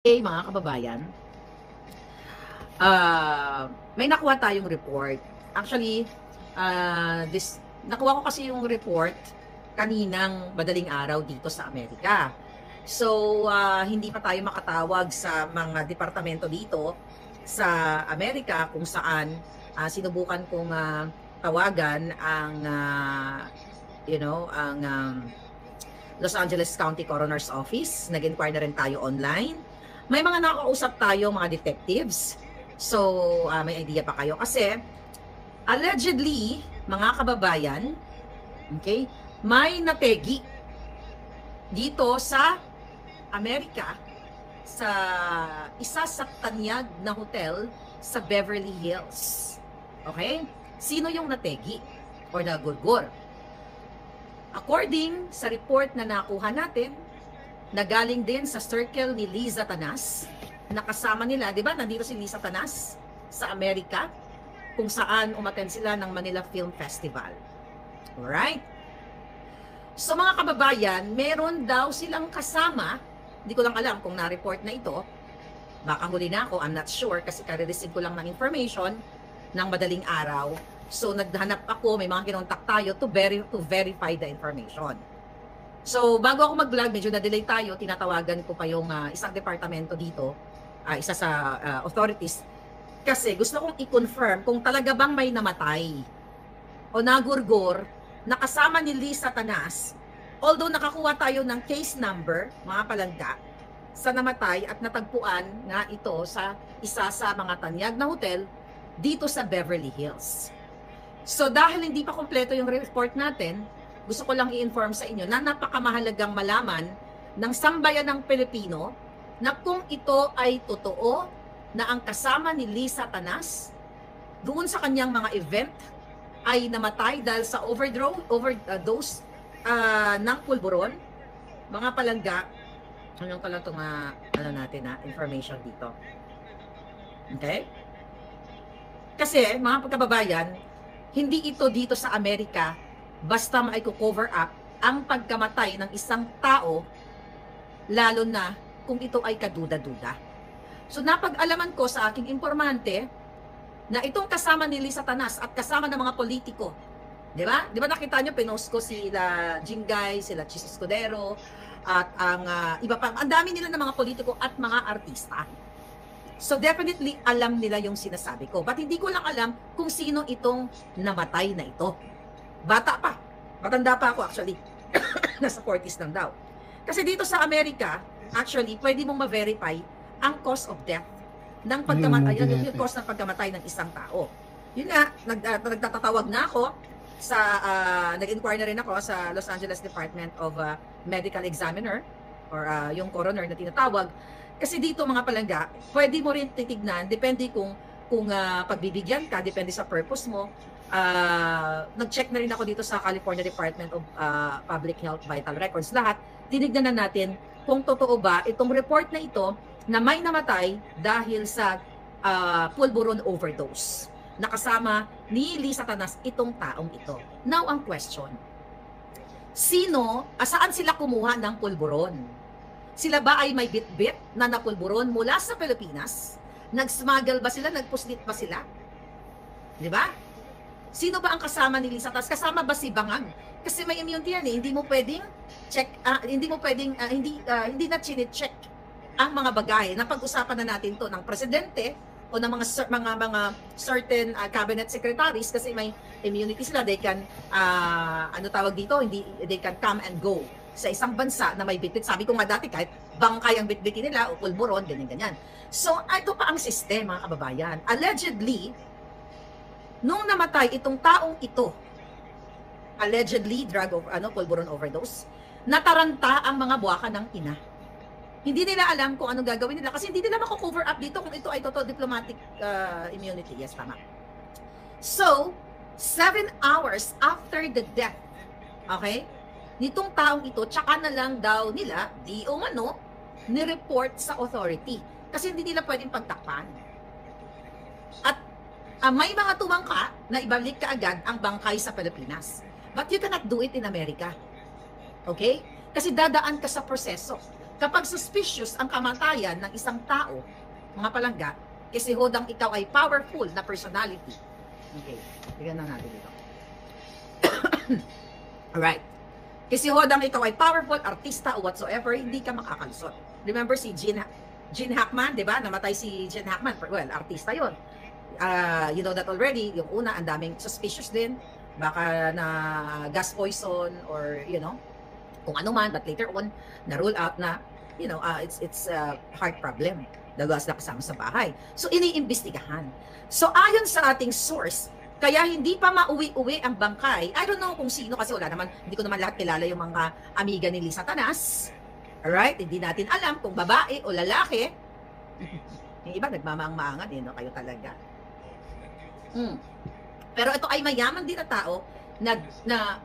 Hey, mga kababayan, may nakuha tayong report. Actually, nakuha ko kasi yung report kaninang madaling araw dito sa Amerika. So, hindi pa tayo makatawag sa mga departamento dito sa Amerika kung saan sinubukan kong tawagan ang, Los Angeles County Coroner's Office. Nag-inquire na rin tayo online. May mga nakausap tayo, mga detectives. So, may idea pa kayo? Kasi, allegedly, mga kababayan, okay, may nategi dito sa Amerika, sa isa sa tanyag na hotel sa Beverly Hills. Okay? Sino yung nategi or nagurgur? According sa report na nakuha natin, na galing din sa circle ni Liza Tanas, nakasama nila, di ba, nandito si Liza Tanas sa Amerika, kung saan umattend sila ng Manila Film Festival. Alright? So mga kababayan, meron daw silang kasama, hindi ko lang alam kung na-report na ito, baka huli na ako, I'm not sure, kasi kare-receive ko lang ng information ng madaling araw. So naghanap ako, may mga kinontak tayo to verify the information. So bago ako mag-vlog, medyo na-delay tayo, tinatawagan ko pa yung isang departamento dito, isa sa authorities, kasi gusto kong i-confirm kung talaga bang may namatay o nagurgur na kasama ni Liza Tanas, although nakakuha tayo ng case number, mga palangga, sa namatay at natagpuan nga ito sa isa sa mga tanyag na hotel dito sa Beverly Hills. So dahil hindi pa kompleto yung report natin, gusto ko lang i-inform sa inyo na napakamahalagang malaman ng sambayan ng Pilipino na kung ito ay totoo na ang kasama ni Liza Tanas doon sa kanyang mga event ay namatay dahil sa overdose ng pulburon. Mga palangga, ano pala itong information dito. Okay? Kasi mga pagkababayan, hindi ito dito sa Amerika basta maiko-cover up ang pagkamatay ng isang tao, lalo na kung ito ay kaduda-duda. So napag-alaman ko sa aking informante na itong kasama ni Liza Tanas at kasama ng mga politiko, di ba? Di ba nakita nyo, pinost ko sila Jingay, sila Chis Escudero, at ang iba pa, ang dami nila ng mga politiko at mga artista. So definitely alam nila yung sinasabi ko. But hindi ko lang alam kung sino itong namatay na ito. Bata pa. Matanda pa ako actually. Nasa 40s lang daw. Kasi dito sa Amerika, actually, pwede mong ma-verify ang cause of death ng pagkamatay, yung cause ng pagkamatay ng isang tao. Yun nga, nagtatatawag na ako sa, nag-inquire na rin ako sa Los Angeles Department of Medical Examiner or yung coroner na tinatawag. Kasi dito mga palangga, pwede mo rin titignan, depende kung pagbibigyan ka, depende sa purpose mo. Nag-check na rin ako dito sa California Department of Public Health Vital Records. Lahat, tinignan na natin kung totoo ba itong report na ito na may namatay dahil sa pulburon overdose. Nakasama ni Liza Tanas itong taong ito. Now ang question, saan sila kumuha ng pulburon? Sila ba ay may bit-bit na napulburon mula sa Pilipinas? Nag-smuggle ba sila? Nagpuslit ba sila? Di ba? Sino ba ang kasama ni Liza Tanas? Kasama ba si Bangag? Kasi may immunity yan eh. Hindi mo pwedeng check, hindi na chine-check ang mga bagay. Napag-usapan na natin to ng presidente o ng mga certain cabinet secretaries kasi may immunity sila. They can, they can come and go sa isang bansa na may bitbit. Sabi ko nga dati, kahit bangkay ang bitbitin nila o pulburon, ganyan-ganyan. So, ito pa ang sistema, kababayan. Allegedly, nung namatay itong taong ito, allegedly pulburon overdose, nataranta ang mga buwaka ng ina. Hindi nila alam kung anong gagawin nila kasi hindi nila mako-cover up dito kung ito ay totoo diplomatic immunity. Yes, tama. So, 7 hours after the death, okay, nitong taong ito, tsaka na lang daw nila, ni-report sa authority. Kasi hindi nila pwedeng pagtakpan. At may mga tumangka na ibalik kaagad ang bangkay sa Pilipinas. But you cannot do it in America. Okay? Kasi dadaan ka sa proseso. Kapag suspicious ang kamatayan ng isang tao, mga palangga, kasi hodang ikaw ay powerful na personality. Okay, tignan na natin dito. Alright. Kasi hodang ikaw ay powerful, artista o whatsoever, hindi ka makakalusot. Remember si Gene Hackman, di ba? Namatay si Gene Hackman. Well, artista yon. You know that already. Yung una, ang daming suspicious din. Baka na gas poison or, you know, kung ano man. But later on, na-rule out na, you know, it's heart problem. Dalawas na kasama sa bahay. So, iniimbestigahan. So, ayon sa ating source, kaya hindi pa mauwi-uwi ang bangkay. I don't know kung sino kasi wala naman, hindi ko naman lahat kilala yung mga amiga ni Liza Tanas. Alright? Hindi natin alam kung babae o lalaki. Yung iba nagmamaang-maangan eh, no? Kayo talaga. Pero ito ay mayaman din na tao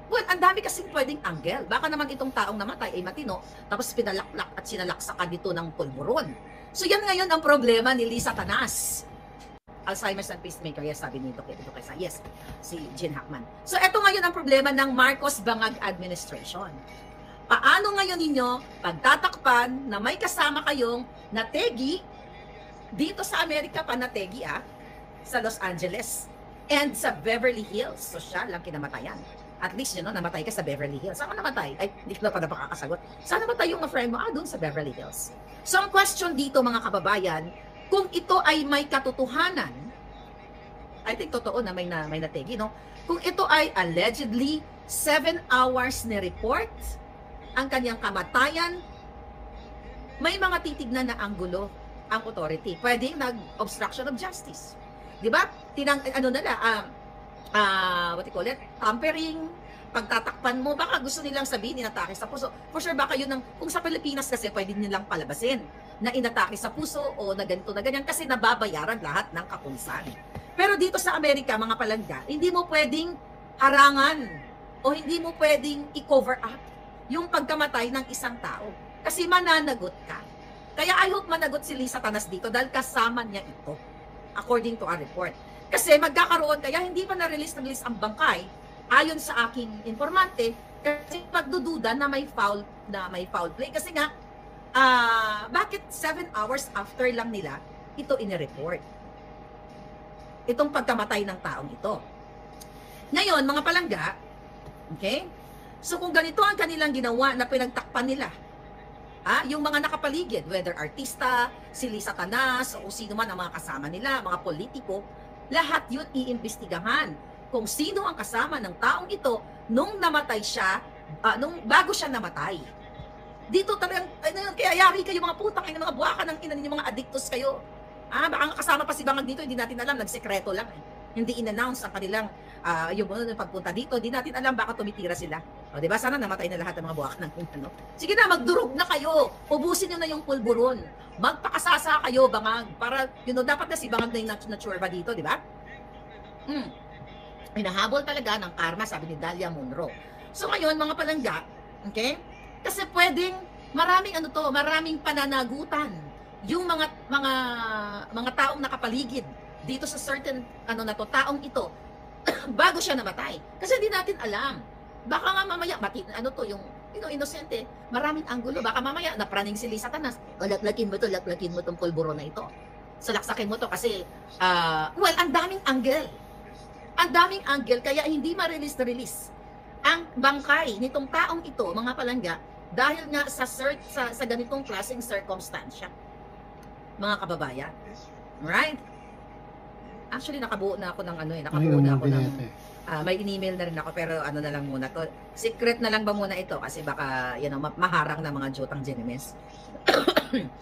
well, ang dami kasing pwedeng angle. Baka naman itong taong namatay ay matino, tapos pinalaklak at sinalaksakan dito ng pulburon. So yan ngayon ang problema ni Liza Tanas. Alzheimer's and pacemaker, yes, sabi nito kaysa, yes, si Gene Hackman. So ito ngayon ang problema ng Marcos Bangag administration. Paano ngayon ninyo pagtatakpan na may kasama kayong nategi dito sa Amerika pa nategi sa Los Angeles and sa Beverly Hills. So siya lang kinamatayan. At least, you know, namatay ka sa Beverly Hills. Saan ka namatay? Ay, hindi ko na pa napakakasagot. Saan namatay yung friend mo? Doon sa Beverly Hills. So ang question dito mga kababayan, kung ito ay may katotohanan, I think totoo na may nategi, no? Kung ito ay allegedly 7 hours ni report, ang kanyang kamatayan, may mga titignan na anggulo ang authority. Pwedeng nag-obstruction of justice. Di ba? What you call it? Tampering, pagtatakpan mo, baka gusto nilang sabihin, inatake sa puso. For sure, baka yun kung sa Pilipinas kasi, pwede nilang palabasin na inatake sa puso o na ganito na ganyan kasi nababayaran lahat ng kapulisan. Pero dito sa Amerika, mga palangga, hindi mo pwedeng harangan o hindi mo pwedeng i-cover up yung pagkamatay ng isang tao. Kasi mananagot ka. Kaya I hope managot si Liza Tanas dito dahil kasama niya ito, according to our report. Kasi magkakaroon, kaya hindi pa na-release ang bangkay, ayon sa aking informante, kasi pagdududa na may foul play. Kasi nga, bakit 7 hours after lang nila ito inireport? Itong pagkamatay ng taong ito. Ngayon, mga palangga, okay? So kung ganito ang kanilang ginawa na pinagtakpan nila, yung mga nakapaligid, whether artista, si Liza Tanas, o sino man ang mga kasama nila, mga politiko, lahat yun iimbestigahan kung sino ang kasama ng taong ito nung namatay siya, bago siya namatay. Dito talagang, kaya yari kayo mga putang, mga buwaka ng ina ninyo, mga addictos kayo. Baka kasama pa si Bangag dito, hindi natin alam, nagsekreto lang. Hindi in-announce ang kanilang yung pagpunta dito, hindi natin alam, baka tumitira sila. O, diba? Sana namatay na lahat ng mga buwak ng ano. Sige na, magdurog na kayo. Ubusin nyo na yung pulburon. Magpakasasa kayo, Bangag. Para, dapat na si Bangag na yung naturba dito, di ba? Hinahabol talaga ng karma, sabi ni Dalia Monroe. So ngayon, mga palangga, okay? Kasi pwedeng, maraming pananagutan yung mga taong nakapaligid dito sa certain taong ito bago siya namatay. Kasi hindi natin alam. Baka nga mamaya yung inosente, maraming anggulo. Baka mamaya napraning si Liza Tanas. Laklakin mo tong pulburo na ito. Salaksakin mo to kasi ang daming angle. Ang daming angle kaya hindi ma-release ang bangkay nitong taong ito, mga palangga, dahil nga sa ganitong klaseng circumstansya. Mga kababayan. Right? Actually, nakabuo na ako ng may in-email na rin ako, pero na lang muna to. Secret na lang ba muna ito? Kasi baka, maharang na mga jutang Genemes.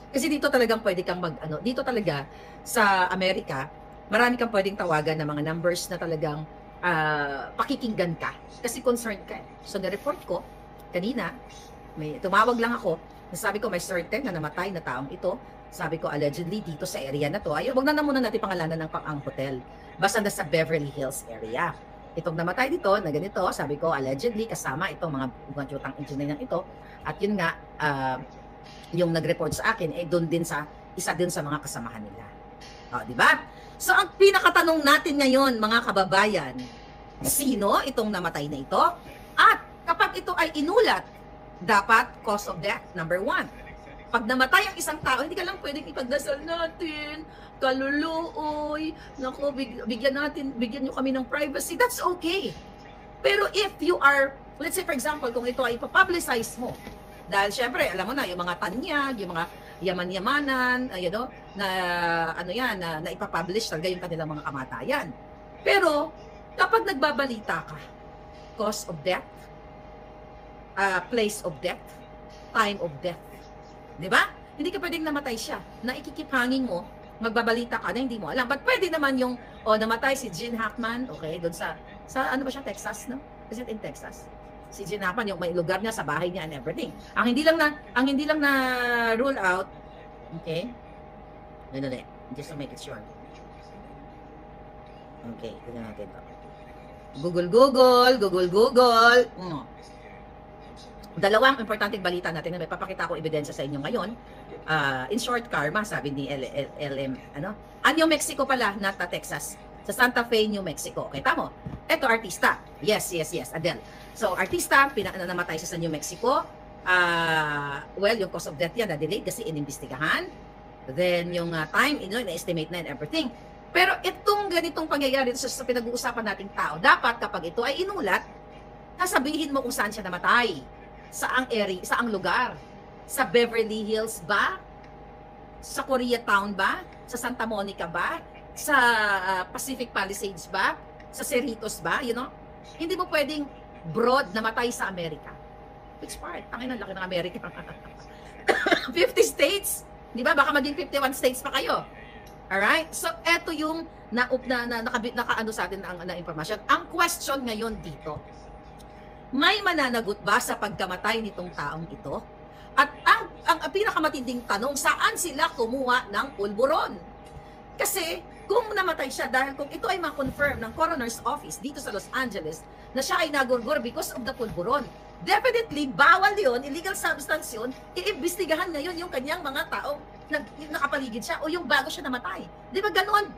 Kasi dito talagang pwede kang dito talaga, sa Amerika, marami kang pwedeng tawagan ng mga numbers na talagang pakikinggan ka. Kasi concerned ka. So, na-report ko, kanina, tumawag lang ako, nasabi ko may certain na namatay na taong ito. Sabi ko, allegedly, dito sa area na to. Wag na muna natin pangalanan ng pang-ang hotel. Basta na sa Beverly Hills area. Itong namatay dito, na ganito, sabi ko, allegedly, kasama itong mga jutang engineer ito. At yun nga, yung nag-report sa akin, doon din isa din sa mga kasamahan nila. Di ba? So, ang pinakatanong natin ngayon, mga kababayan, sino itong namatay na ito? At kapag ito ay inulat, dapat cause of death, number 1. Pag namatay ang isang tao, hindi ka lang pwedeng ipagdasal natin, kaluluoy, naku, bigyan nyo kami ng privacy. That's okay. Pero if you are, let's say for example, kung ito ay ipapublicize mo, dahil syempre, alam mo na, yung mga tanyag, yung mga yaman-yamanan, you know, na ano yan, na ipapublish talaga yung kanilang mga kamatayan. Pero, kapag nagbabalita ka, cause of death, place of death, time of death, di ba? Hindi ka pwedeng namatay siya. Naikikip hanging mo, magbabalita ka na hindi mo alam. But pwede naman yung, namatay si Gene Hackman, okay, doon sa ano ba siya, Texas, no? Is it in Texas? Si Gene Hackman, yung may lugar niya, sa bahay niya and everything. Ang hindi lang na rule out, okay? Just to make it sure. Okay, tignan natin to. Google. Dalawang importanteng balita natin na may papakita ko ebidensya sa inyo ngayon. In short, karma, sabi ni LM, New Mexico pala, not Texas. Sa Santa Fe, New Mexico. Okay, tamo. Ito, artista. Yes, Adele. So, artista, namatay siya sa New Mexico. Well, yung cause of death yan, na-delayed kasi inimbestigahan. Then, yung time, na-estimate na and everything. Pero itong ganitong pangyayari sa pinag-uusapan nating tao, dapat kapag ito ay inulat, sasabihin mo kung saan siya namatay. Saang area, saang lugar? Sa Beverly Hills ba? Sa Koreatown ba? Sa Santa Monica ba? Sa Pacific Palisades ba? Sa Cerritos ba? You know? Hindi mo pwedeng broad namatay sa Amerika. Which part? Tangin ang laki ng Amerika. 50 states? Di ba? Baka maging 51 states pa kayo. Alright? So, eto yung nakaano sa atin na information. Ang question ngayon dito, may mananagot ba sa pagkamatay nitong taong ito? At ang pinakamatinding tanong, saan sila kumuha ng pulburon? Kasi kung namatay siya, dahil kung ito ay ma-confirm ng coroner's office dito sa Los Angeles na siya ay nagurgur because of the pulburon, definitely bawal yun, illegal substance yun, iimbestigahan ngayon yung kanyang mga taong nakapaligid siya o yung bago siya namatay. Di ba ganon?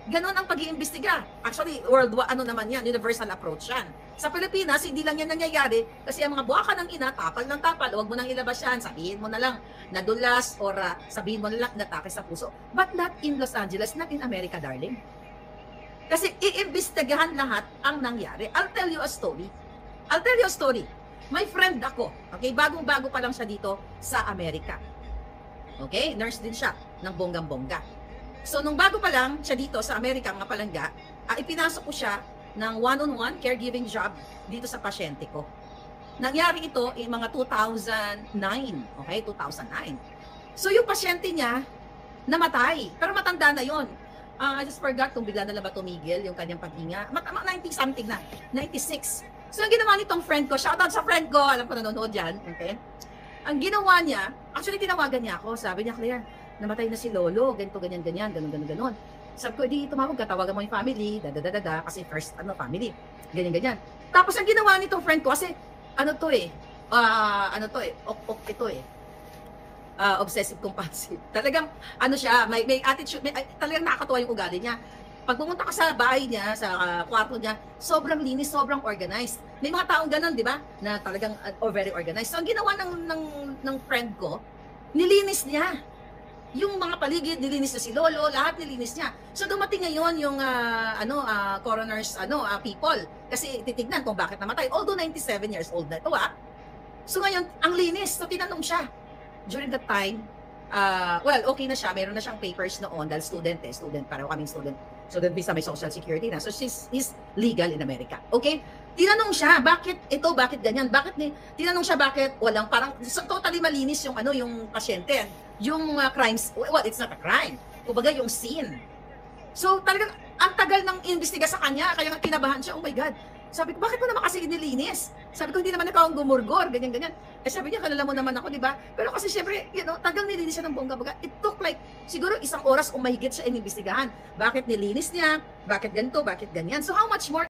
Ganon ang pag-iimbestiga. Actually, naman yan, universal approach yan. Sa Pilipinas, hindi lang yan nangyayari kasi ang mga buwaka ng ina, tapal ng tapal, huwag mo nang ilabas yan, sabihin mo na lang nadulas or sabihin mo na lang natake sa puso. But not in Los Angeles, not in America, darling. Kasi iimbestigahan lahat ang nangyari. I'll tell you a story. May friend ako, okay, bagong-bago pa lang siya dito sa Amerika. Okay, nurse din siya ng bonggang-bongga. So, nung bago pa lang siya dito sa Amerika, mga palangga, ipinasok ko siya ng one-on-one caregiving job dito sa pasyente ko. Nangyari ito mga 2009. Okay, 2009. So, yung pasyente niya, namatay. Pero matanda na yon. I just forgot kung bigla na lang ba tumigil yung kanyang paghinga. 90-something na. 96. So, ang ginawa nitong friend ko, shoutout sa friend ko, alam ko nanonood yan, okay? Ang ginawa niya, actually tinawagan niya ako, sabi niya, Claire, namatay na si Lolo, ganito, ganyan, ganon. Sabi ko, di tumawag ka, tawagan mo yung family, kasi first, family, ganyan. Tapos ang ginawa nitong friend ko, kasi, obsessive compulsive. Talagang, siya, may attitude, talagang nakakatuwa yung ugali niya. Pag pumunta ka sa bahay niya, sa kwarto niya, sobrang linis, sobrang organized. May mga taong ganun, di ba? Na talagang very organized. So, ang ginawa ng friend ko, nilinis niya. Yung mga paligid, nilinis na si Lolo, lahat nilinis niya. So, dumating ngayon yung coroner's people. Kasi titignan kung bakit namatay. Although 97 years old na ito, So, ngayon, ang linis. So, tinanong siya. During that time, okay na siya. Meron na siyang papers noon dahil student, pareho kaming student. Student visa, may social security na. So, he's legal in America. Okay? Tinanong siya, bakit ganyan? Tinanong siya, bakit walang, parang, totally malinis yung, yung pasyente. Yung crimes, well, it's not a crime. Kumbaga, yung scene. So, talagang, ang tagal ng investiga sa kanya, kaya nga kinabahan siya, oh my God. Sabi ko, bakit mo naman kasi nilinis? Sabi ko, hindi naman ikaw ang gumurgor, ganyan. Sabi niya, kalala mo naman ako, di ba? Pero kasi syempre, tagal nilinis siya ng bongga-bongga. It took like, siguro 1 oras o mahigit siya inimbestigahan. Bakit nilinis niya? Bakit ganito? Bakit ganyan? So, how much more